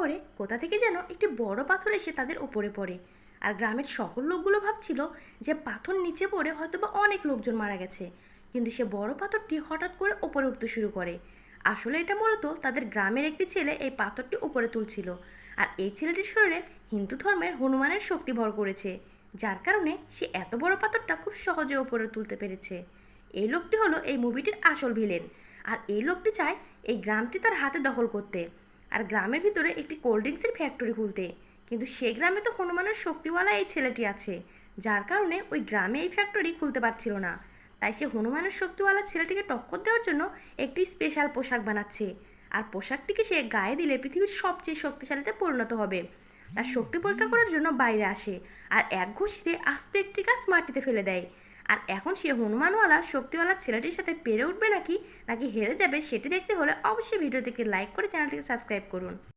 পরে কোথা থেকে যেন একটি বড় পাথর এসে তাদের উপরে পড়ে। আর গ্রামের সকল লোকগুলো ভাবছিল যে পাথর নিচে পড়ে হয়তোবা অনেক লোকজন মারা গেছে, কিন্তু সে বড় পাথরটি হঠাৎ করে উপরে উঠতে শুরু করে। আসলে এটা মূলত তাদের গ্রামের একটি ছেলে এই পাথরটি উপরে তুলছিল। আর এই ছেলেটির শরীরে হিন্দু ধর্মের হনুমানের শক্তি ভর করেছে, যার কারণে সে এত বড় পাথরটা খুব সহজে উপরে তুলতে পেরেছে। এই লোকটি হলো এই মুভিটির আসল ভিলেন। আর এই লোকটি চায় এই গ্রামটি তার হাতে দখল করতে, আর গ্রামের ভিতরে একটি কোল্ড ড্রিঙ্কসের ফ্যাক্টরি খুলতে। কিন্তু সে গ্রামে তো হনুমানের শক্তিওয়ালা এই ছেলেটি আছে, যার কারণে ওই গ্রামে এই ফ্যাক্টরি খুলতে পারছিল না। তাই সে হনুমানের শক্তিওয়ালা ছেলেটিকে টক্কর দেওয়ার জন্য একটি স্পেশাল পোশাক বানাচ্ছে। আর পোশাকটিকে সে গায়ে দিলে পৃথিবীর সবচেয়ে শক্তিশালীতে পরিণত হবে। তার শক্তি পরীক্ষা করার জন্য বাইরে আসে, আর এক ঘুষিতে আস্ত একটি গাছ মাটিতে ফেলে দেয়। আর এখন সে হনুমানওয়ালা শক্তিওয়ালা ছেলেটির সাথে পেরে উঠবে নাকি নাকি হেরে যাবে সেটি দেখতে হলে অবশ্যই ভিডিওটিকে লাইক করে চ্যানেলটিকে সাবস্ক্রাইব করুন।